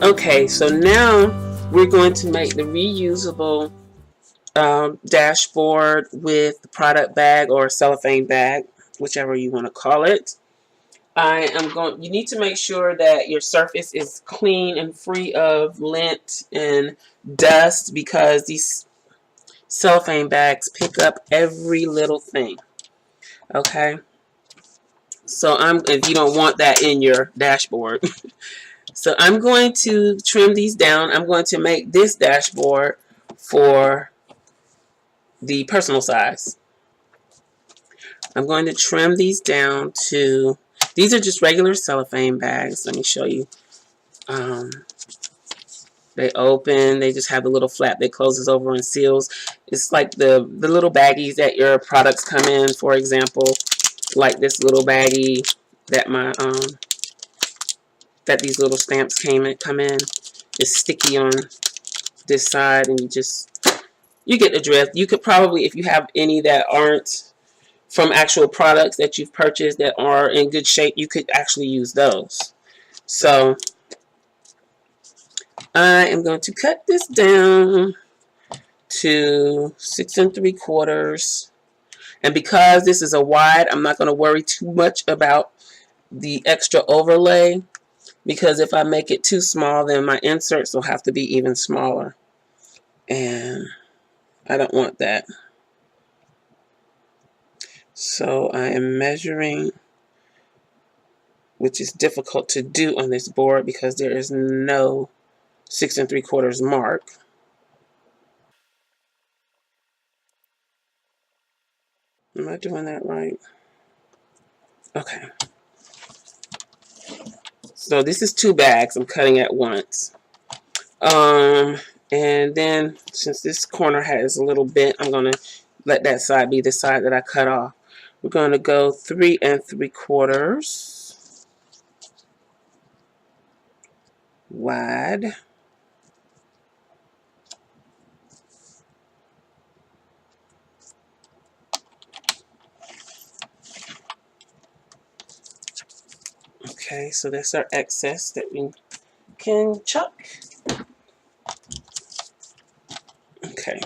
Okay, so now we're going to make the reusable dashboard with the product bag or cellophane bag, whichever you want to call it. You need to make sure that your surface is clean and free of lint and dust, because these cellophane bags pick up every little thing. Okay, so if you don't want that in your dashboard. So I'm going to trim these down. I'm going to make this dashboard for the personal size. I'm going to trim these down to, these are just regular cellophane bags. Let me show you. They open, they just have a little flap that closes over and seals. It's like the little baggies that your products come in, for example, like this little baggie that that these little stamps come in. It's sticky on this side, and you get the drift. You could probably, if you have any that aren't from actual products that you've purchased that are in good shape, you could actually use those. So I am going to cut this down to 6 3/4, and because this is a wide, I'm not going to worry too much about the extra overlay, because if I make it too small, then my inserts will have to be even smaller, and I don't want that. So I am measuring, which is difficult to do on this board because there is no 6 3/4 mark. Am I doing that right? Okay. So this is 2 bags I'm cutting at once. And then since this corner has a little bent, I'm going to let that side be the side that I cut off. We're going to go 3 3/4 wide. Okay, so that's our excess that we can chuck. Okay.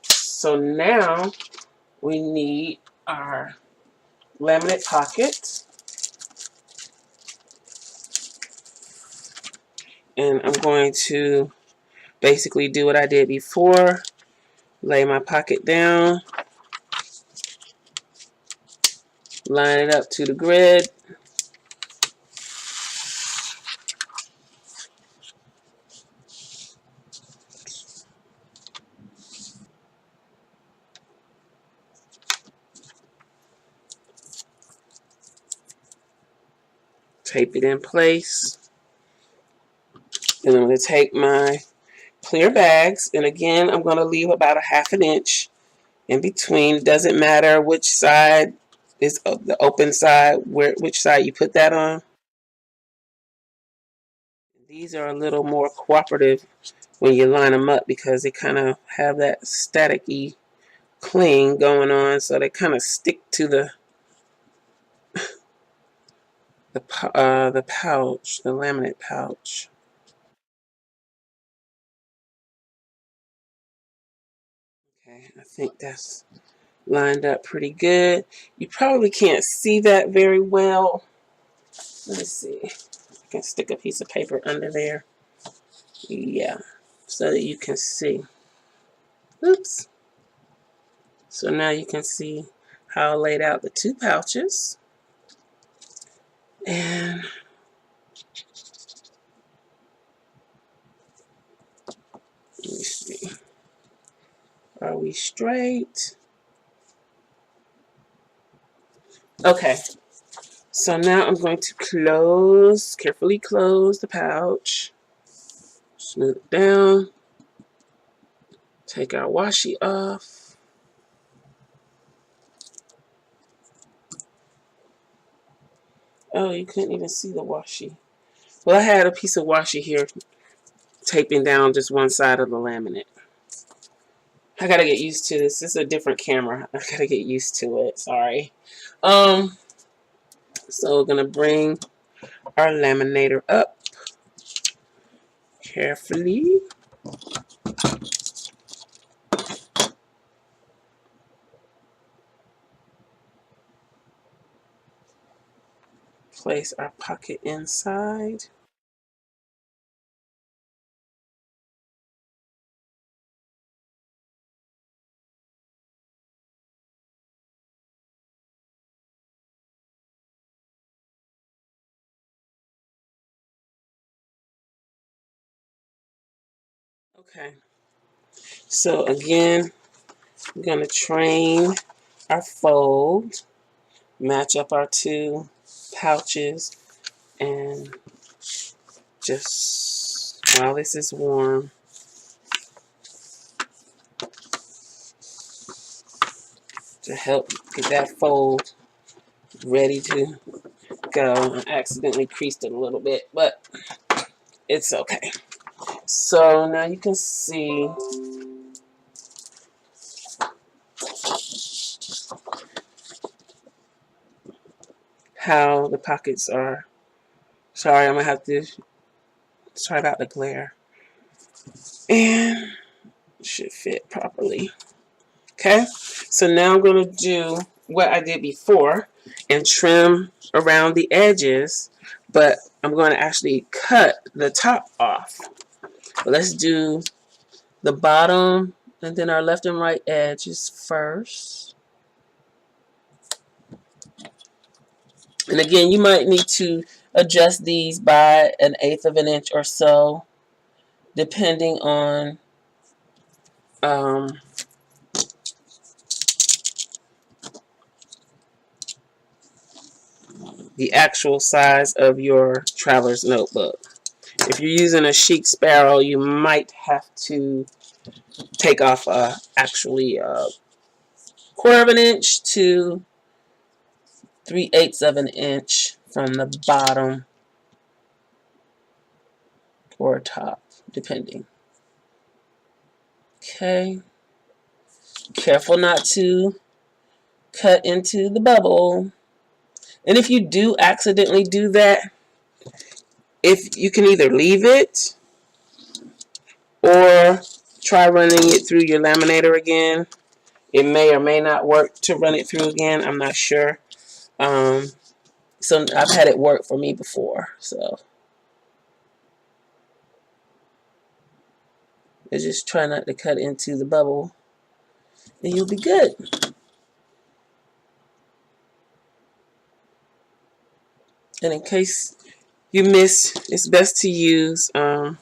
So now we need our laminate pocket. And I'm going to basically do what I did before. Lay my pocket down. Line it up to the grid. Tape it in place. And I'm going to take my clear bags, and again I'm going to leave about a ½ inch in between. It doesn't matter which side is the open side, which side you put that on. These are a little more cooperative when you line them up because they kind of have that staticky cling going on, so they kind of stick to the pouch, the laminate pouch. Okay, I think that's lined up pretty good. You probably can't see that very well. Let me see. I can stick a piece of paper under there. Yeah, so that you can see. Oops. So now you can see how I laid out the 2 pouches. And let me see. Are we straight? Okay. So now I'm going to carefully close the pouch. Smooth it down. Take our washi off. Oh, you couldn't even see the washi. Well, I had a piece of washi here taping down just one side of the laminate. I gotta get used to this. This is a different camera. I gotta get used to it. Sorry. So we're gonna bring our laminator up. carefully place our pocket inside. Okay, so again, we're going to train our fold, match up our two pouches, and just while this is warm, to help get that fold ready to go. I accidentally creased it a little bit, but it's okay. So now you can see how the pockets are. Sorry, I'm gonna have to try out the glare. And it should fit properly. Okay, so now I'm gonna do what I did before and trim around the edges, but I'm going to actually cut the top off. Let's do the bottom and then our left and right edges first. And again, you might need to adjust these by 1/8 of an inch or so, depending on the actual size of your traveler's notebook. If you're using a chic sparrow, you might have to take off actually a 1/4 of an inch to 3/8 of an inch from the bottom or top, depending. Okay. Careful not to cut into the bubble. And if you do accidentally do that, if you can either leave it or try running it through your laminator again. It may or may not work to run it through again. I'm not sure. So I've had it work for me before. So just try not to cut into the bubble and you'll be good. And in case you miss, it's best to use a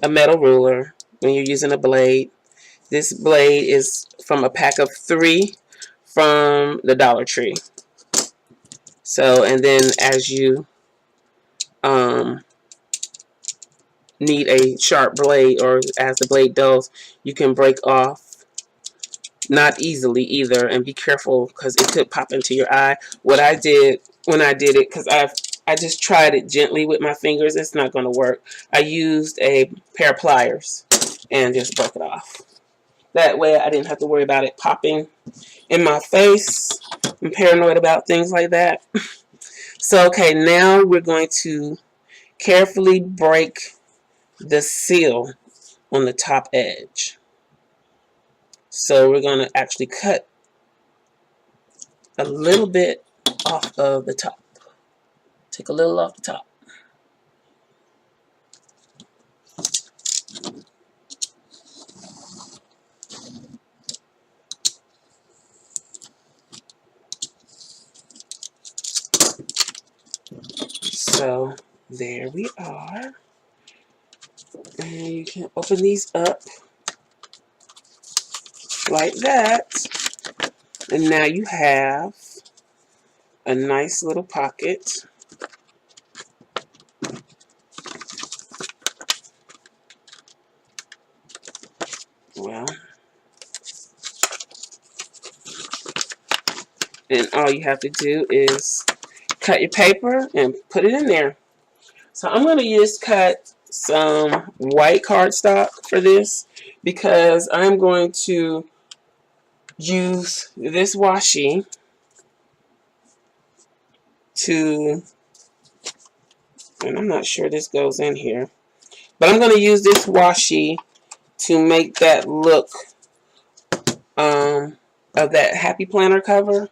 metal ruler when you're using a blade. This blade is from a pack of 3 from the Dollar Tree. So, and then as you need a sharp blade, or as the blade dulls, you can break off, not easily either, and be careful because it could pop into your eye. What I did when I did it, because I just tried it gently with my fingers, it's not going to work. I used a pair of pliers and just broke it off. That way I didn't have to worry about it popping in my face. I'm paranoid about things like that. So okay, now we're going to carefully break the seal on the top edge. So we're going to actually cut a little bit off of the top. Take a little off the top. So there we are. And you can open these up like that. And now you have a nice little pocket. Well, and all you have to do is cut your paper and put it in there. So I'm going to just cut some white cardstock for this because I'm going to use this washi to, and I'm not sure this goes in here, But I'm going to use this washi to make that look of that Happy Planner cover.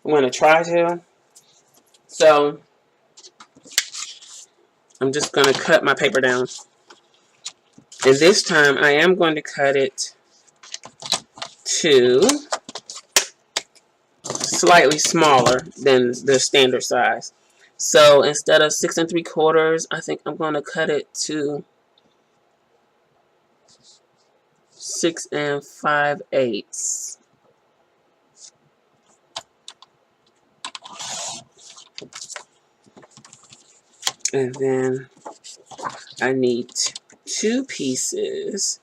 I'm going to try to. So I'm just going to cut my paper down. And this time I am going to cut it to slightly smaller than the standard size. So instead of 6 3/4, I think I'm going to cut it to 6 5/8. And then I need 2 pieces.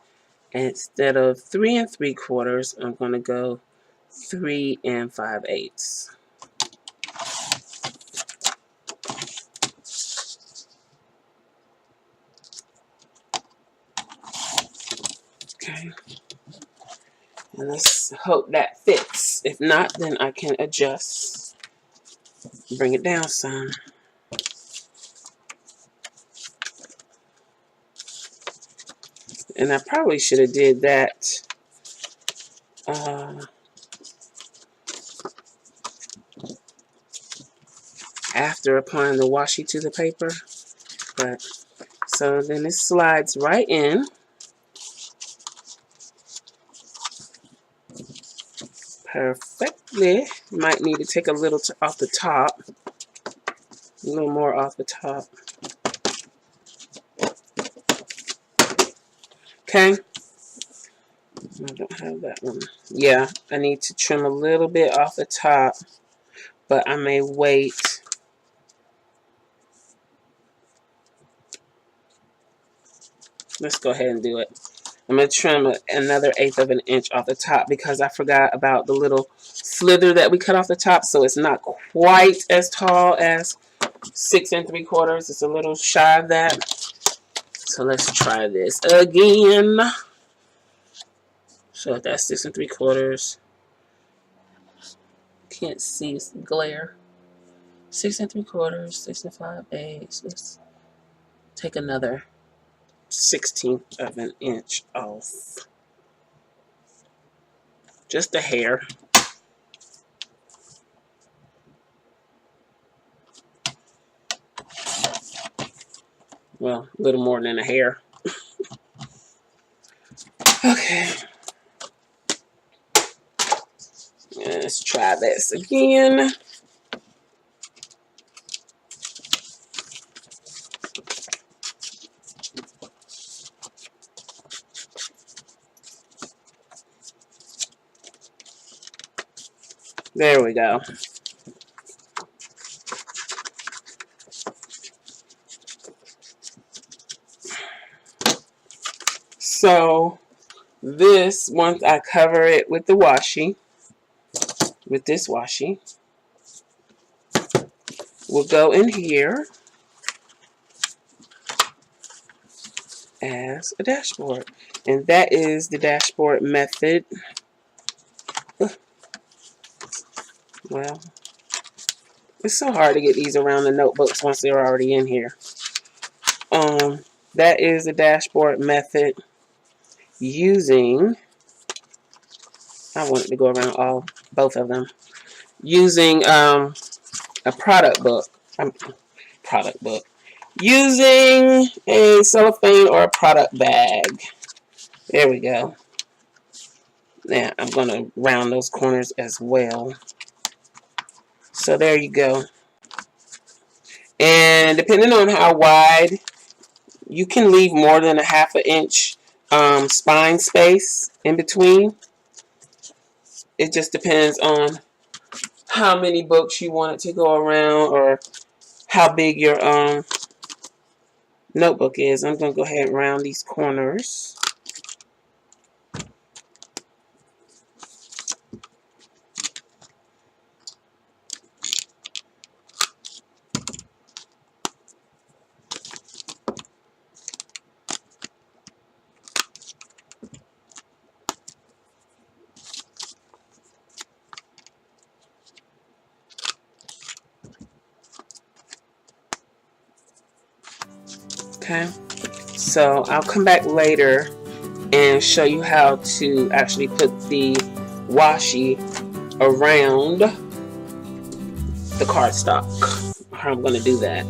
Instead of 3 3/4, I'm going to go 3 5/8. Okay. And let's hope that fits. If not, then I can adjust. Bring it down some. And I probably should have did that after applying the washi to the paper. But so then it slides right in. Perfectly. Might need to take a little off the top. A little more off the top. Okay. I don't have that one. Yeah, I need to trim a little bit off the top, but I may wait. Let's go ahead and do it. I'm going to trim another 1/8 of an inch off the top because I forgot about the little slither that we cut off the top, so it's not quite as tall as 6 3/4. It's a little shy of that. So let's try this again. So if that's 6 3/4, can't see, it's glare. 6 3/4, 6 5/8. Let's take another 1/16 of an inch off. Just a hair. Well, a little more than a hair. Okay. Let's try this again. There we go. So this, once I cover it with the washi, with this washi, will go in here as a dashboard. And that is the dashboard method. Well, it's so hard to get these around the notebooks once they're already in here. That is the dashboard method using, I wanted to go around both of them, using a product book. Using a cellophane or a product bag. There we go. Now I'm going to round those corners as well. So there you go. And depending on how wide, you can leave more than a 1/2 inch spine space in between. It just depends on how many books you want it to go around or how big your notebook is. I'm going to go ahead and round these corners. Okay. So I'll come back later and show you how to actually put the washi around the cardstock. How I'm going to do that.